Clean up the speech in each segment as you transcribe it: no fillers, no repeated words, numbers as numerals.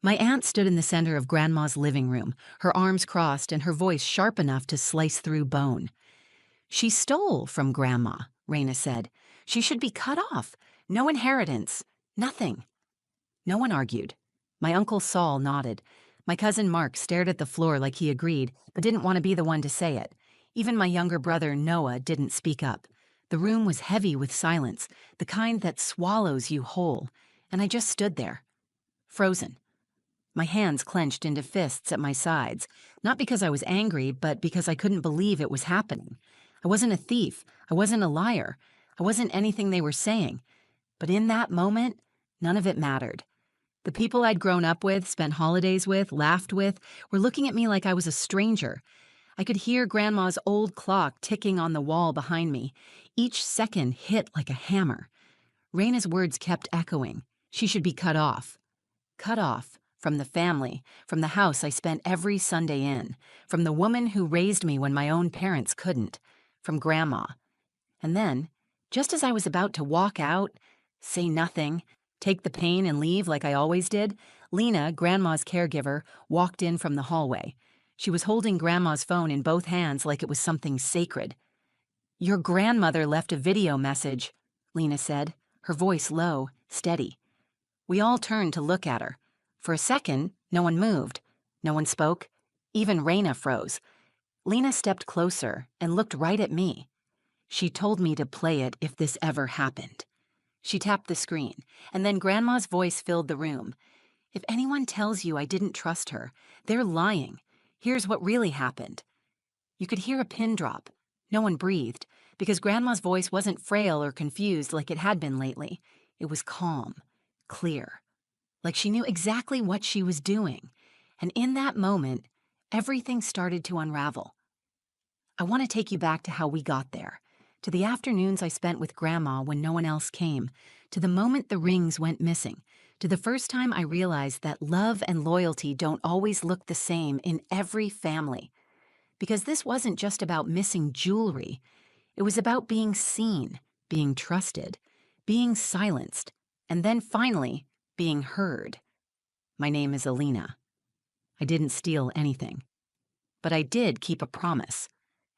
My aunt stood in the center of Grandma's living room, her arms crossed and her voice sharp enough to slice through bone. "She stole from Grandma," Raina said. "She should be cut off. No inheritance. Nothing." No one argued. My Uncle Saul nodded. My cousin Mark stared at the floor like he agreed, but didn't want to be the one to say it. Even my younger brother Noah didn't speak up. The room was heavy with silence, the kind that swallows you whole, and I just stood there, frozen. My hands clenched into fists at my sides, not because I was angry, but because I couldn't believe it was happening. I wasn't a thief. I wasn't a liar. I wasn't anything they were saying. But in that moment, none of it mattered. The people I'd grown up with, spent holidays with, laughed with, were looking at me like I was a stranger. I could hear Grandma's old clock ticking on the wall behind me. Each second hit like a hammer. Raina's words kept echoing. She should be cut off. Cut off from the family, from the house I spent every Sunday in, from the woman who raised me when my own parents couldn't, from Grandma. And then, just as I was about to walk out, say nothing, take the pain and leave like I always did, Lena, Grandma's caregiver, walked in from the hallway. She was holding Grandma's phone in both hands like it was something sacred. "Your grandmother left a video message," Lena said, her voice low, steady. We all turned to look at her. For a second, no one moved. No one spoke. Even Raina froze. Lena stepped closer and looked right at me. "She told me to play it if this ever happened." She tapped the screen, and then Grandma's voice filled the room. "If anyone tells you I didn't trust her, they're lying. Here's what really happened." You could hear a pin drop. No one breathed, because Grandma's voice wasn't frail or confused like it had been lately. It was calm, clear, like she knew exactly what she was doing. And in that moment, everything started to unravel. I want to take you back to how we got there, to the afternoons I spent with Grandma when no one else came, to the moment the rings went missing, to the first time I realized that love and loyalty don't always look the same in every family. Because this wasn't just about missing jewelry. It was about being seen, being trusted, being silenced, and then finally, being heard. My name is Alina. I didn't steal anything. But I did keep a promise.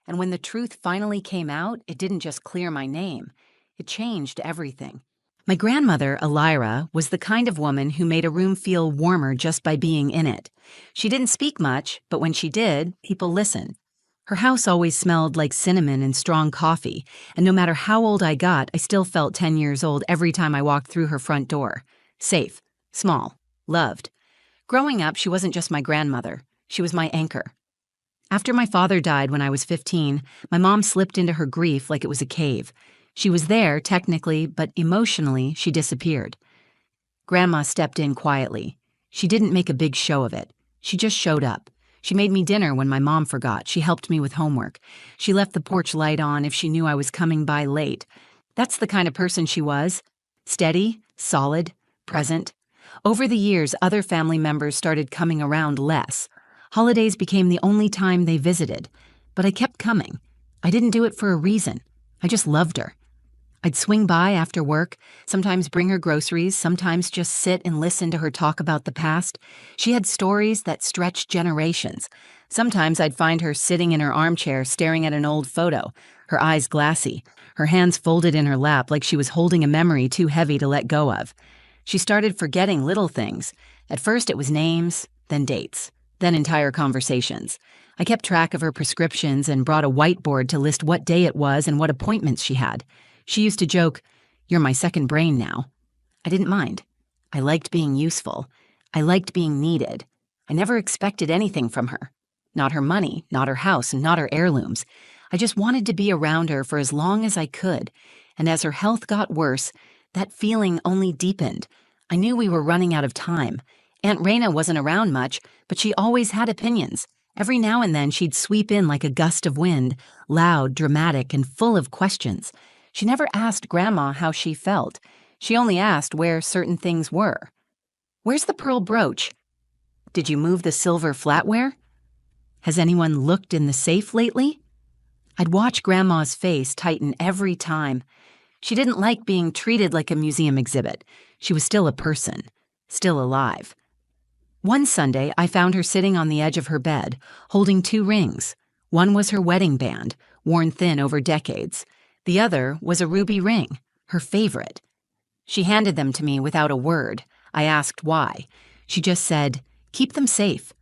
And when the truth finally came out, it didn't just clear my name. It changed everything. My grandmother, Elira, was the kind of woman who made a room feel warmer just by being in it. She didn't speak much, but when she did, people listened. Her house always smelled like cinnamon and strong coffee, and no matter how old I got, I still felt 10 years old every time I walked through her front door. Safe, small, loved. Growing up, she wasn't just my grandmother. She was my anchor. After my father died when I was 15, my mom slipped into her grief like it was a cave. She was there, technically, but emotionally, she disappeared. Grandma stepped in quietly. She didn't make a big show of it. She just showed up. She made me dinner when my mom forgot. She helped me with homework. She left the porch light on if she knew I was coming by late. That's the kind of person she was. Steady, solid, present. Over the years, other family members started coming around less. Holidays became the only time they visited. But I kept coming. I didn't do it for a reason. I just loved her. I'd swing by after work, sometimes bring her groceries, sometimes just sit and listen to her talk about the past. She had stories that stretched generations. Sometimes I'd find her sitting in her armchair staring at an old photo, her eyes glassy, her hands folded in her lap like she was holding a memory too heavy to let go of. She started forgetting little things. At first it was names, then dates, then entire conversations. I kept track of her prescriptions and brought a whiteboard to list what day it was and what appointments she had. She used to joke, "You're my second brain now." I didn't mind. I liked being useful. I liked being needed. I never expected anything from her. Not her money, not her house, not her heirlooms. I just wanted to be around her for as long as I could. And as her health got worse, that feeling only deepened. I knew we were running out of time. Aunt Raina wasn't around much, but she always had opinions. Every now and then she'd sweep in like a gust of wind, loud, dramatic, and full of questions. She never asked Grandma how she felt. She only asked where certain things were. "Where's the pearl brooch? Did you move the silver flatware? Has anyone looked in the safe lately?" I'd watch Grandma's face tighten every time. She didn't like being treated like a museum exhibit. She was still a person, still alive. One Sunday, I found her sitting on the edge of her bed, holding two rings. One was her wedding band, worn thin over decades. The other was a ruby ring, her favorite. She handed them to me without a word. I asked why. She just said, "Keep them safe."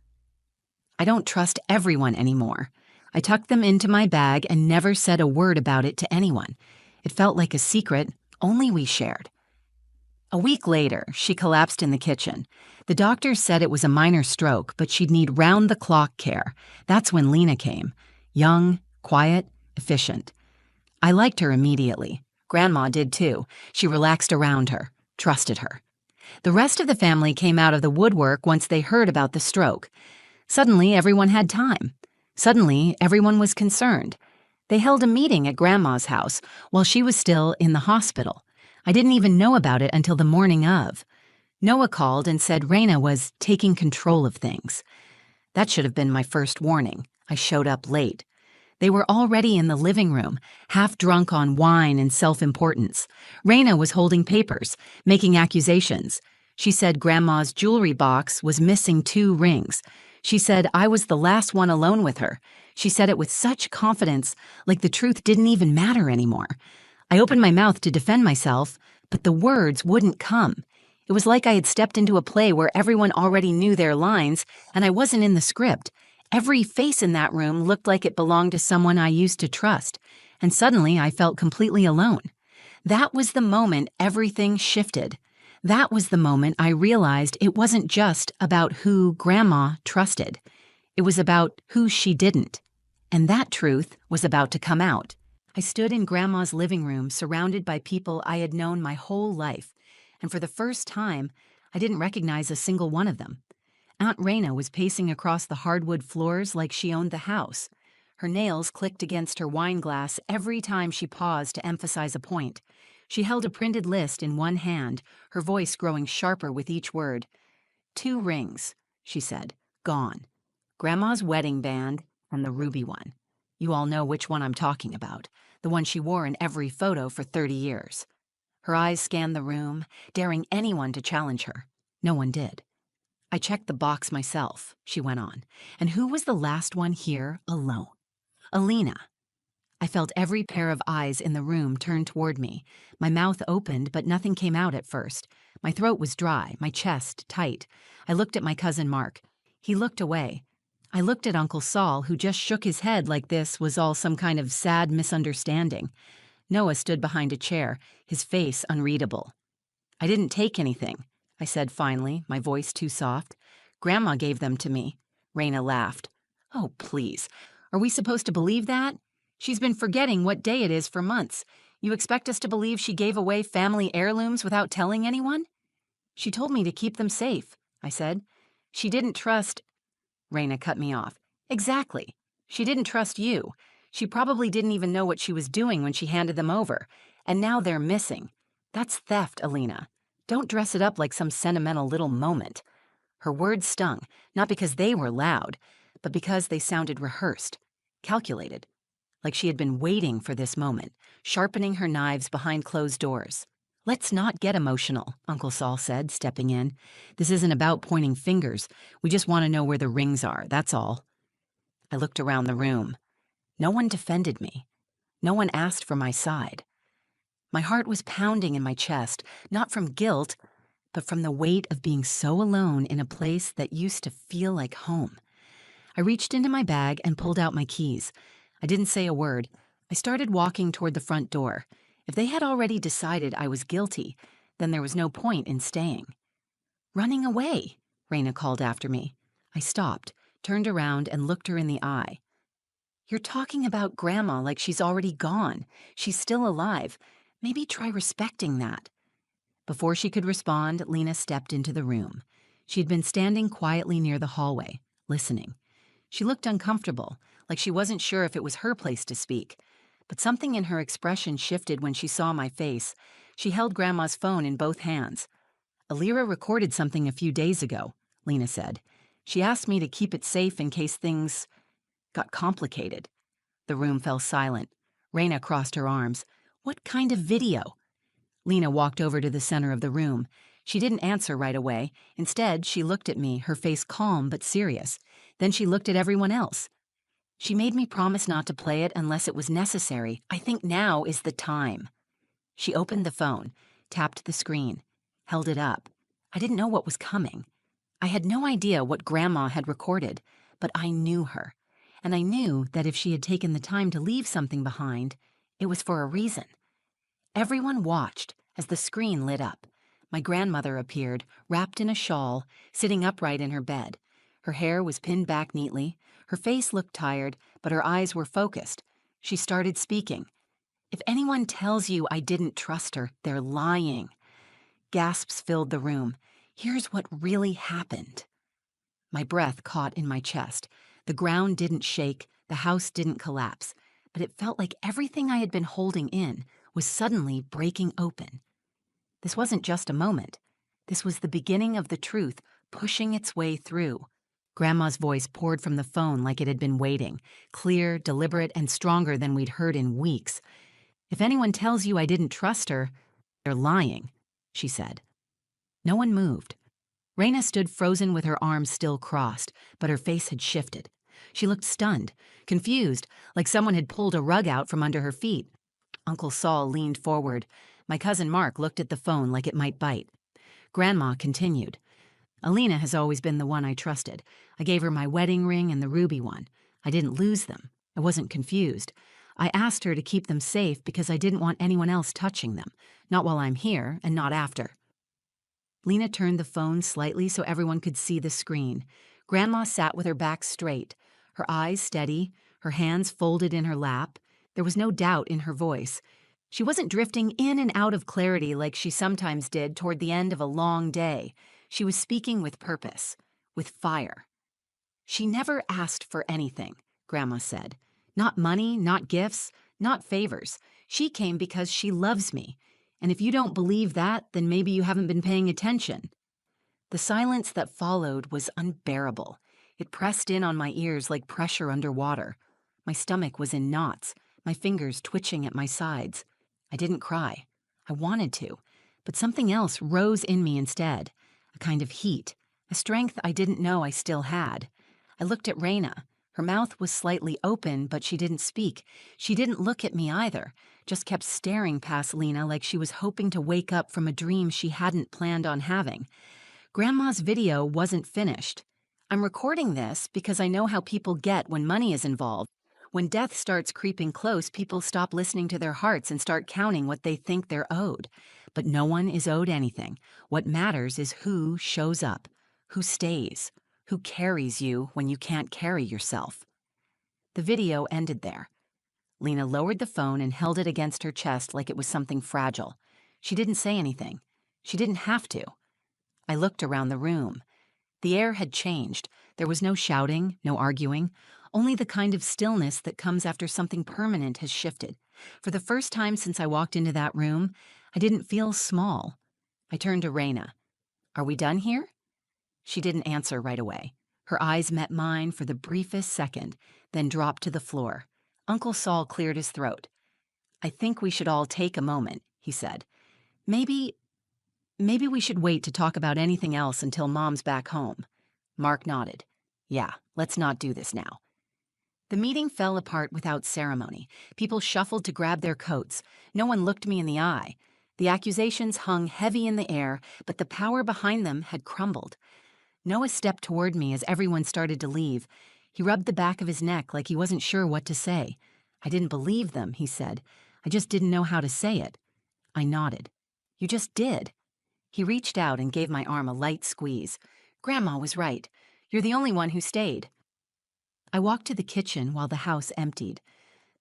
I don't trust everyone anymore. I tucked them into my bag and never said a word about it to anyone. It felt like a secret only we shared. A week later, she collapsed in the kitchen. The doctor said it was a minor stroke, but she'd need round-the-clock care. That's when Lena came. Young, quiet, efficient. I liked her immediately. Grandma did too. She relaxed around her, trusted her. The rest of the family came out of the woodwork once they heard about the stroke. Suddenly, everyone had time. Suddenly, everyone was concerned. They held a meeting at Grandma's house while she was still in the hospital. I didn't even know about it until the morning of. Noah called and said Raina was taking control of things. That should have been my first warning. I showed up late. They were already in the living room, half drunk on wine and self-importance. Raina was holding papers, making accusations. She said Grandma's jewelry box was missing 2 rings. She said I was the last one alone with her. She said it with such confidence, like the truth didn't even matter anymore. I opened my mouth to defend myself, but the words wouldn't come. It was like I had stepped into a play where everyone already knew their lines, and I wasn't in the script. Every face in that room looked like it belonged to someone I used to trust, and suddenly I felt completely alone. That was the moment everything shifted. That was the moment I realized it wasn't just about who Grandma trusted. It was about who she didn't. And that truth was about to come out. I stood in Grandma's living room surrounded by people I had known my whole life, and for the first time, I didn't recognize a single one of them. Aunt Raina was pacing across the hardwood floors like she owned the house. Her nails clicked against her wine glass every time she paused to emphasize a point. She held a printed list in one hand, her voice growing sharper with each word. 2 rings, she said, gone. Grandma's wedding band and the ruby one. You all know which one I'm talking about, the one she wore in every photo for 30 years. Her eyes scanned the room, daring anyone to challenge her. No one did. I checked the box myself, she went on. And who was the last one here alone? Alina. I felt every pair of eyes in the room turn toward me. My mouth opened, but nothing came out at first. My throat was dry, my chest tight. I looked at my cousin Mark. He looked away. I looked at Uncle Saul, who just shook his head like this was all some kind of sad misunderstanding. Noah stood behind a chair, his face unreadable. I didn't take anything, I said finally, my voice too soft. Grandma gave them to me. Raina laughed. Oh, please. Are we supposed to believe that? She's been forgetting what day it is for months. You expect us to believe she gave away family heirlooms without telling anyone? She told me to keep them safe, I said. She didn't trust... Raina cut me off. Exactly. She didn't trust you. She probably didn't even know what she was doing when she handed them over. And now they're missing. That's theft, Alina. Don't dress it up like some sentimental little moment. Her words stung, not because they were loud, but because they sounded rehearsed, calculated, like she had been waiting for this moment, sharpening her knives behind closed doors. Let's not get emotional, Uncle Saul said, stepping in. This isn't about pointing fingers. We just want to know where the rings are, that's all. I looked around the room. No one defended me. No one asked for my side. My heart was pounding in my chest, not from guilt, but from the weight of being so alone in a place that used to feel like home. I reached into my bag and pulled out my keys. I didn't say a word. I started walking toward the front door. If they had already decided I was guilty, then there was no point in staying. Running away, Raina called after me. I stopped, turned around, and looked her in the eye. You're talking about Grandma like she's already gone. She's still alive. Maybe try respecting that. Before she could respond, Lena stepped into the room. She'd been standing quietly near the hallway, listening. She looked uncomfortable, like she wasn't sure if it was her place to speak. But something in her expression shifted when she saw my face. She held Grandma's phone in both hands. Alira recorded something a few days ago, Lena said. She asked me to keep it safe in case things got complicated. The room fell silent. Raina crossed her arms. What kind of video? Lena walked over to the center of the room. She didn't answer right away. Instead, she looked at me, her face calm but serious. Then she looked at everyone else. She made me promise not to play it unless it was necessary. I think now is the time. She opened the phone, tapped the screen, held it up. I didn't know what was coming. I had no idea what Grandma had recorded, but I knew her. And I knew that if she had taken the time to leave something behind, it was for a reason. Everyone watched as the screen lit up. My grandmother appeared, wrapped in a shawl, sitting upright in her bed. Her hair was pinned back neatly. Her face looked tired, but her eyes were focused. She started speaking. "If anyone tells you I didn't trust her, they're lying." Gasps filled the room. Here's what really happened. My breath caught in my chest. The ground didn't shake, the house didn't collapse, but it felt like everything I had been holding in was suddenly breaking open. This wasn't just a moment. This was the beginning of the truth pushing its way through. Grandma's voice poured from the phone like it had been waiting, clear, deliberate, and stronger than we'd heard in weeks. "If anyone tells you I didn't trust her, they're lying," she said. No one moved. Raina stood frozen with her arms still crossed, but her face had shifted. She looked stunned, confused, like someone had pulled a rug out from under her feet. Uncle Saul leaned forward. My cousin Mark looked at the phone like it might bite. Grandma continued. "Alina has always been the one I trusted. I gave her my wedding ring and the ruby one. I didn't lose them. I wasn't confused. I asked her to keep them safe because I didn't want anyone else touching them, not while I'm here and not after." Lena turned the phone slightly so everyone could see the screen. Grandma sat with her back straight, her eyes steady, her hands folded in her lap. There was no doubt in her voice. She wasn't drifting in and out of clarity like she sometimes did toward the end of a long day. She was speaking with purpose, with fire. "She never asked for anything," Grandma said. "Not money, not gifts, not favors. She came because she loves me. And if you don't believe that, then maybe you haven't been paying attention." The silence that followed was unbearable. It pressed in on my ears like pressure under water. My stomach was in knots, my fingers twitching at my sides. I didn't cry. I wanted to, but something else rose in me instead, a kind of heat, a strength I didn't know I still had. I looked at Raina. Her mouth was slightly open, but she didn't speak. She didn't look at me either, just kept staring past Lena like she was hoping to wake up from a dream she hadn't planned on having. Grandma's video wasn't finished. I'm recording this because I know how people get when money is involved. When death starts creeping close, people stop listening to their hearts and start counting what they think they're owed. But no one is owed anything. What matters is who shows up, who stays, who carries you when you can't carry yourself. The video ended there. Lena lowered the phone and held it against her chest like it was something fragile. She didn't say anything. She didn't have to. I looked around the room. The air had changed. There was no shouting, no arguing, only the kind of stillness that comes after something permanent has shifted. For the first time since I walked into that room, I didn't feel small. I turned to Raina. "Are we done here?" She didn't answer right away. Her eyes met mine for the briefest second, then dropped to the floor. Uncle Saul cleared his throat. "I think we should all take a moment," he said. Maybe we should wait to talk about anything else until Mom's back home." Mark nodded. "Yeah, let's not do this now." The meeting fell apart without ceremony. People shuffled to grab their coats. No one looked me in the eye. The accusations hung heavy in the air, but the power behind them had crumbled. Noah stepped toward me as everyone started to leave. He rubbed the back of his neck like he wasn't sure what to say. "I didn't believe them," he said. "I just didn't know how to say it." I nodded. "You just did." He reached out and gave my arm a light squeeze. "Grandma was right. You're the only one who stayed." I walked to the kitchen while the house emptied.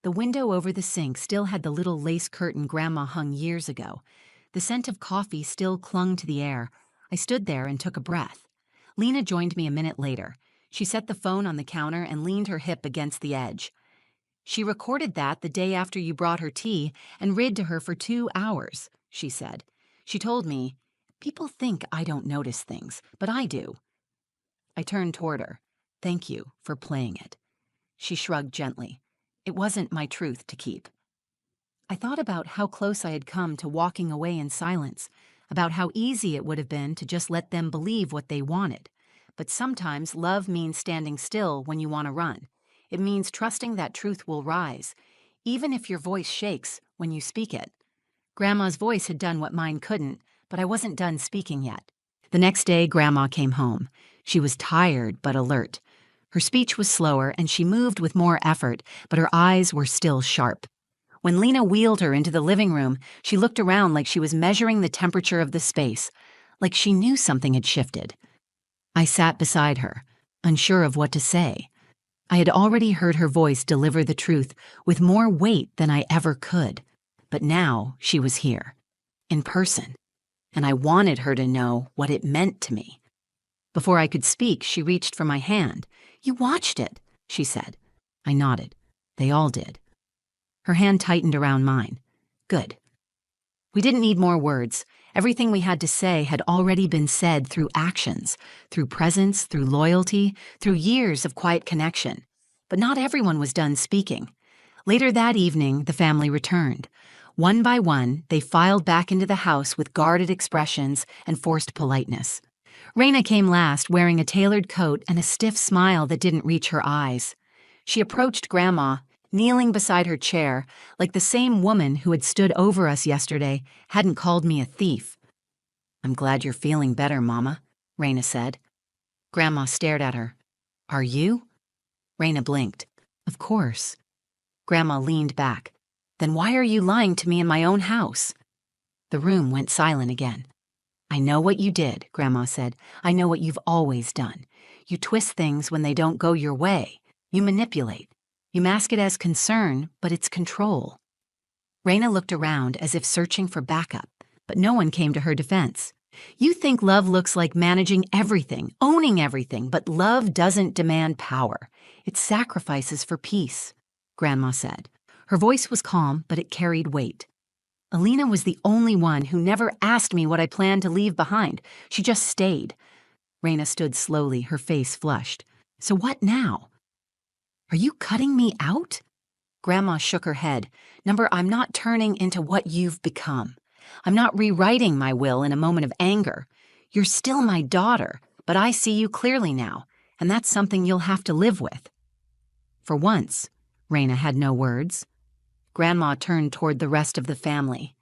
The window over the sink still had the little lace curtain Grandma hung years ago. The scent of coffee still clung to the air. I stood there and took a breath. Lena joined me a minute later. She set the phone on the counter and leaned her hip against the edge. "She recorded that the day after you brought her tea and read to her for 2 hours, she said. "She told me, 'People think I don't notice things, but I do.'" I turned toward her. "Thank you for playing it." She shrugged gently. It wasn't my truth to keep. I thought about how close I had come to walking away in silence. about how easy it would have been to just let them believe what they wanted. But sometimes love means standing still when you want to run. It means trusting that truth will rise, even if your voice shakes when you speak it. Grandma's voice had done what mine couldn't, but I wasn't done speaking yet. The next day, Grandma came home. She was tired but alert. Her speech was slower and she moved with more effort, but her eyes were still sharp. When Lena wheeled her into the living room, she looked around like she was measuring the temperature of the space, like she knew something had shifted. I sat beside her, unsure of what to say. I had already heard her voice deliver the truth with more weight than I ever could. But now she was here, in person, and I wanted her to know what it meant to me. Before I could speak, she reached for my hand. "You watched it," she said. I nodded. They all did. Her hand tightened around mine. Good. We didn't need more words. Everything we had to say had already been said through actions, through presence, through loyalty, through years of quiet connection. But not everyone was done speaking. Later that evening, the family returned. One by one, they filed back into the house with guarded expressions and forced politeness. Raina came last, wearing a tailored coat and a stiff smile that didn't reach her eyes. She approached Grandma, kneeling beside her chair, like the same woman who had stood over us yesterday hadn't called me a thief. "I'm glad you're feeling better, Mama," Raina said. Grandma stared at her. "Are you?" Raina blinked. "Of course." Grandma leaned back. "Then why are you lying to me in my own house?" The room went silent again. "I know what you did," Grandma said. "I know what you've always done. You twist things when they don't go your way. You manipulate. You mask it as concern, but it's control." Raina looked around as if searching for backup, but no one came to her defense. "You think love looks like managing everything, owning everything, but love doesn't demand power. It sacrifices for peace," Grandma said. Her voice was calm, but it carried weight. "Alina was the only one who never asked me what I planned to leave behind. She just stayed." Raina stood slowly, her face flushed. "So what now?" "Are you cutting me out?" Grandma shook her head. I'm not turning into what you've become. I'm not rewriting my will in a moment of anger. You're still my daughter, but I see you clearly now, and that's something you'll have to live with." For once, Raina had no words. Grandma turned toward the rest of the family.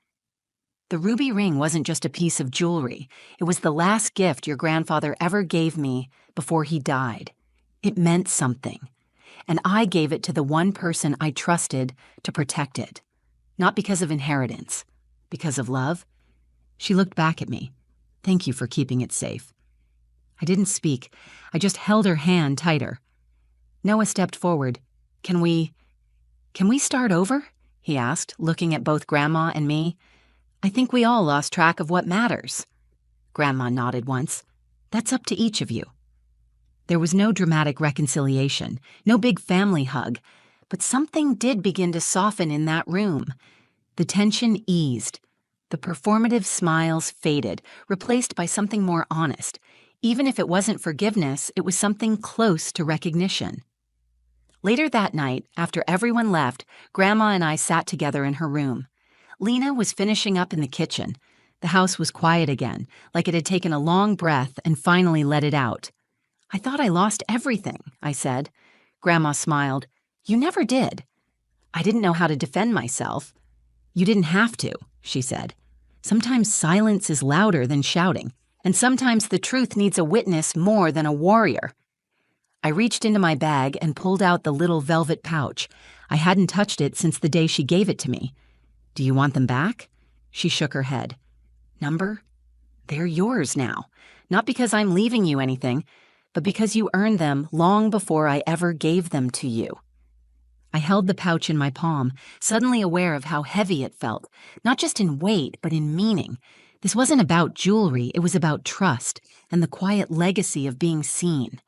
"The ruby ring wasn't just a piece of jewelry. It was the last gift your grandfather ever gave me before he died. It meant something. And I gave it to the one person I trusted to protect it. Not because of inheritance, because of love." She looked back at me. "Thank you for keeping it safe." I didn't speak. I just held her hand tighter. Noah stepped forward. Can we start over?" he asked, looking at both Grandma and me. "I think we all lost track of what matters." Grandma nodded once. "That's up to each of you." There was no dramatic reconciliation, no big family hug, but something did begin to soften in that room. The tension eased. The performative smiles faded, replaced by something more honest. Even if it wasn't forgiveness, it was something close to recognition. Later that night, after everyone left, Grandma and I sat together in her room. Lena was finishing up in the kitchen. The house was quiet again, like it had taken a long breath and finally let it out. "I thought I lost everything," I said. Grandma smiled. "You never did." "I didn't know how to defend myself." "You didn't have to," she said. "Sometimes silence is louder than shouting, and sometimes the truth needs a witness more than a warrior." I reached into my bag and pulled out the little velvet pouch. I hadn't touched it since the day she gave it to me. "Do you want them back?" She shook her head. "They're yours now. Not because I'm leaving you anything, but because you earned them long before I ever gave them to you." I held the pouch in my palm, suddenly aware of how heavy it felt, not just in weight, but in meaning. This wasn't about jewelry, it was about trust and the quiet legacy of being seen.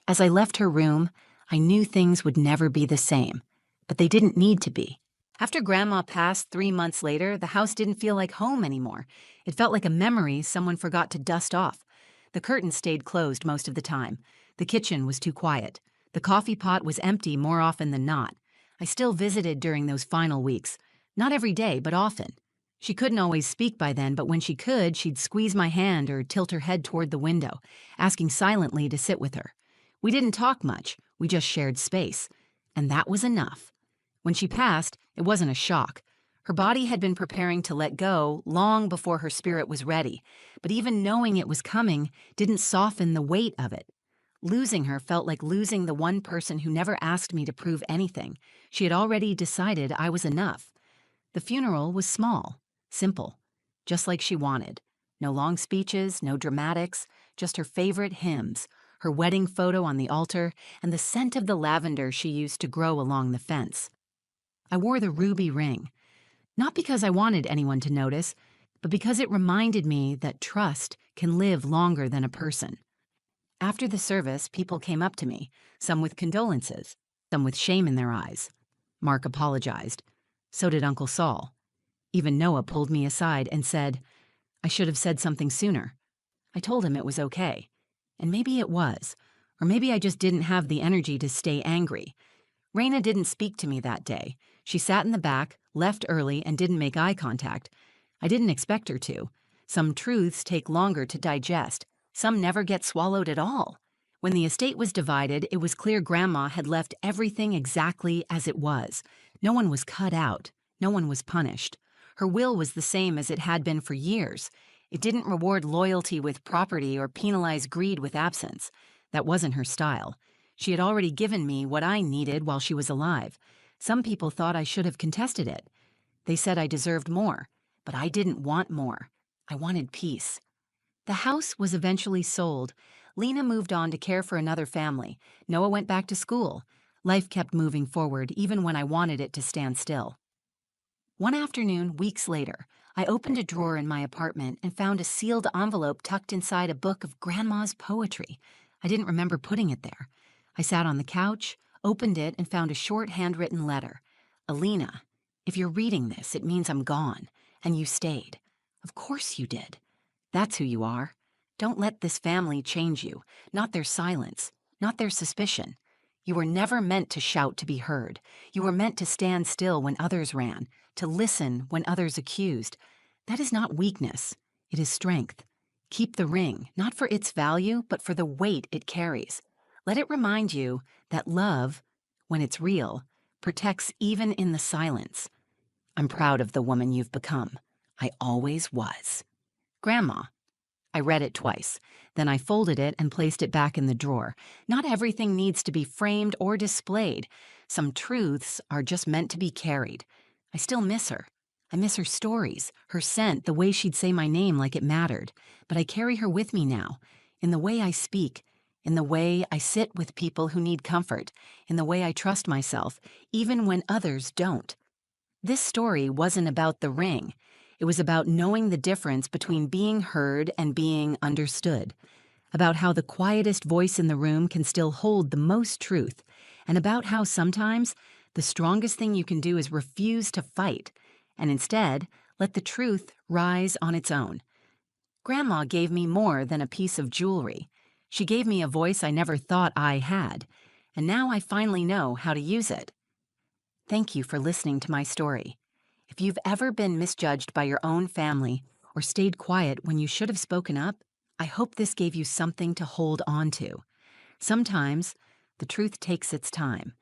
As I left her room, I knew things would never be the same, but they didn't need to be. After Grandma passed 3 months later, the house didn't feel like home anymore. It felt like a memory someone forgot to dust off. The curtains stayed closed most of the time. The kitchen was too quiet. The coffee pot was empty more often than not. I still visited during those final weeks. Not every day, but often. She couldn't always speak by then, but when she could, she'd squeeze my hand or tilt her head toward the window, asking silently to sit with her. We didn't talk much, we just shared space. And that was enough. When she passed, it wasn't a shock. Her body had been preparing to let go long before her spirit was ready, but even knowing it was coming didn't soften the weight of it. Losing her felt like losing the one person who never asked me to prove anything. She had already decided I was enough. The funeral was small, simple, just like she wanted. No long speeches, no dramatics, just her favorite hymns, her wedding photo on the altar, and the scent of the lavender she used to grow along the fence. I wore the ruby ring, not because I wanted anyone to notice, but because it reminded me that trust can live longer than a person. After the service, people came up to me, some with condolences, some with shame in their eyes. Mark apologized. So did Uncle Saul. Even Noah pulled me aside and said, I should have said something sooner. I told him it was okay. And maybe it was. Or maybe I just didn't have the energy to stay angry. Raina didn't speak to me that day. She sat in the back, left early, and didn't make eye contact. I didn't expect her to. Some truths take longer to digest. Some never get swallowed at all. When the estate was divided, it was clear Grandma had left everything exactly as it was. No one was cut out. No one was punished. Her will was the same as it had been for years. It didn't reward loyalty with property or penalize greed with absence. That wasn't her style. She had already given me what I needed while she was alive. Some people thought I should have contested it. They said I deserved more, but I didn't want more. I wanted peace. The house was eventually sold. Lena moved on to care for another family. Noah went back to school. Life kept moving forward, even when I wanted it to stand still. One afternoon, weeks later, I opened a drawer in my apartment and found a sealed envelope tucked inside a book of Grandma's poetry. I didn't remember putting it there. I sat on the couch, opened it, and found a short handwritten letter. Alina, if you're reading this, it means I'm gone. And you stayed. Of course you did. That's who you are. Don't let this family change you, not their silence, not their suspicion. You were never meant to shout to be heard. You were meant to stand still when others ran, to listen when others accused. That is not weakness. It is strength. Keep the ring, not for its value, but for the weight it carries. Let it remind you that love, when it's real, protects even in the silence. I'm proud of the woman you've become. I always was. Grandma. I read it twice. Then I folded it and placed it back in the drawer. Not everything needs to be framed or displayed. Some truths are just meant to be carried. I still miss her. I miss her stories, her scent, the way she'd say my name like it mattered. But I carry her with me now, in the way I speak, in the way I sit with people who need comfort, in the way I trust myself, even when others don't. This story wasn't about the ring. It was about knowing the difference between being heard and being understood, about how the quietest voice in the room can still hold the most truth, and about how sometimes the strongest thing you can do is refuse to fight, and instead let the truth rise on its own. Grandma gave me more than a piece of jewelry. She gave me a voice I never thought I had, and now I finally know how to use it. Thank you for listening to my story. If you've ever been misjudged by your own family or stayed quiet when you should have spoken up, I hope this gave you something to hold on to. Sometimes the truth takes its time,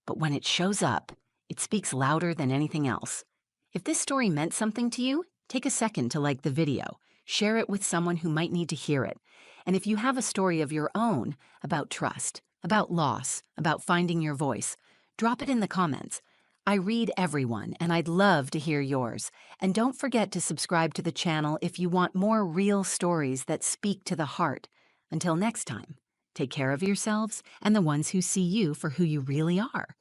but when it shows up, it speaks louder than anything else. If this story meant something to you, take a second to like the video, share it with someone who might need to hear it. And if you have a story of your own about trust, about loss, about finding your voice, drop it in the comments. I read everyone, and I'd love to hear yours. And don't forget to subscribe to the channel if you want more real stories that speak to the heart. Until next time, take care of yourselves and the ones who see you for who you really are.